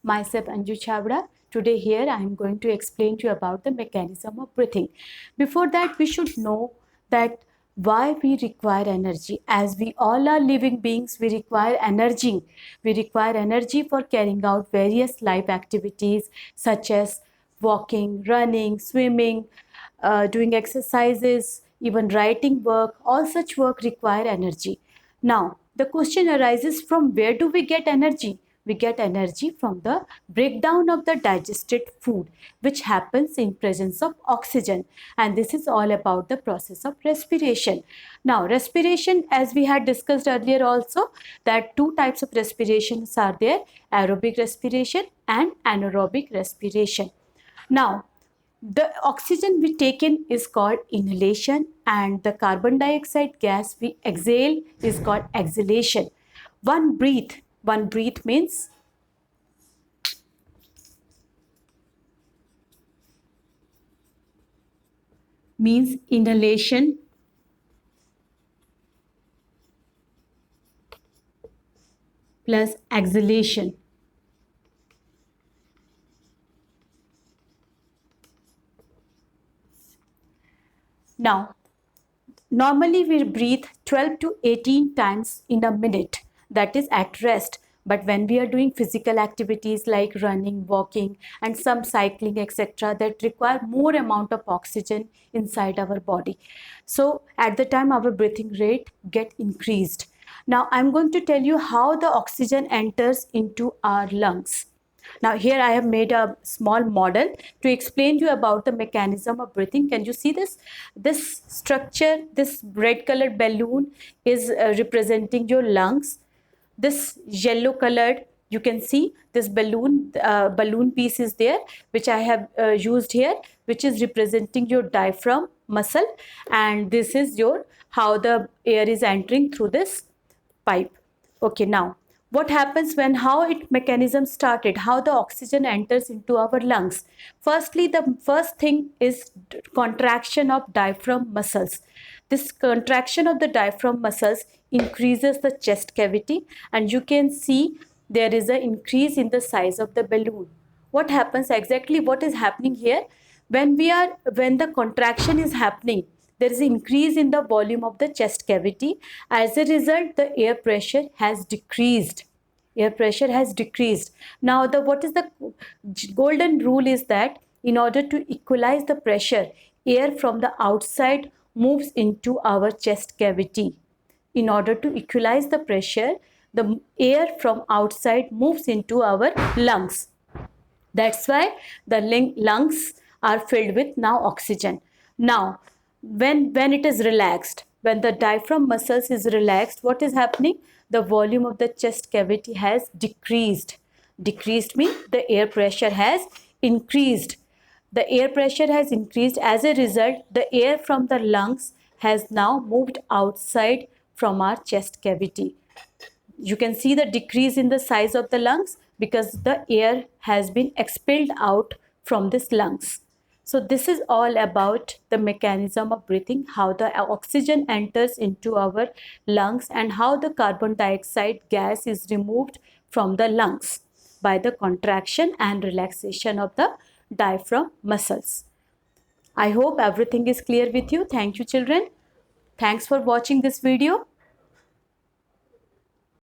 Myself Anju Chavda. Today here I am going to explain to you about the mechanism of breathing. Before that, we should know that why we require energy. As we all are living beings, we require energy. We require energy for carrying out various life activities such as walking, running, swimming, doing exercises, even writing work. All such work require energy. Now, the question arises, from where do we get energy? We get energy from the breakdown of the digested food, which happens in presence of oxygen. And this is all about the process of respiration. Now, respiration, as we had discussed earlier also, that two types of respirations are there, aerobic respiration and anaerobic respiration. Now, the oxygen we take in is called inhalation, and the carbon dioxide gas we exhale is called exhalation. One breath means inhalation plus exhalation. Now, normally we breathe 12 to 18 times in a minute, that is at rest. But when we are doing physical activities like running, walking, and some cycling, etc., that require more amount of oxygen inside our body. So at the time our breathing rate get increased. Now I'm going to tell you how the oxygen enters into our lungs. Now here I have made a small model to explain to you about the mechanism of breathing. Can you see this? This structure, this red colored balloon is representing your lungs. This yellow colored, you can see this balloon piece is there, which I have used here, which is representing your diaphragm muscle, and this is your how the air is entering through this pipe. Okay, now what happens when how it mechanism started, how the oxygen enters into our lungs? Firstly, the first thing is contraction of diaphragm muscles. This contraction of the diaphragm muscles increases the chest cavity, and you can see there is an increase in the size of the balloon. What happens exactly? What is happening here? When the contraction is happening, there is an increase in the volume of the chest cavity. As a result, the air pressure has decreased. Air pressure has decreased. Now, what is the golden rule is that in order to equalize the pressure, air from the outside moves into our chest cavity. In order to equalize the pressure, the air from outside moves into our lungs. That's why the lungs are filled with now oxygen. Now, when it is relaxed, when the diaphragm muscles is relaxed, what is happening? The volume of the chest cavity has decreased. Decreased means the air pressure has increased. The air pressure has increased. As a result, the air from the lungs has now moved outside from our chest cavity. You can see the decrease in the size of the lungs because the air has been expelled out from this lungs. So this is all about the mechanism of breathing, how the oxygen enters into our lungs and how the carbon dioxide gas is removed from the lungs by the contraction and relaxation of the diaphragm muscles. I hope everything is clear with you. Thank you, children. Thanks for watching this video.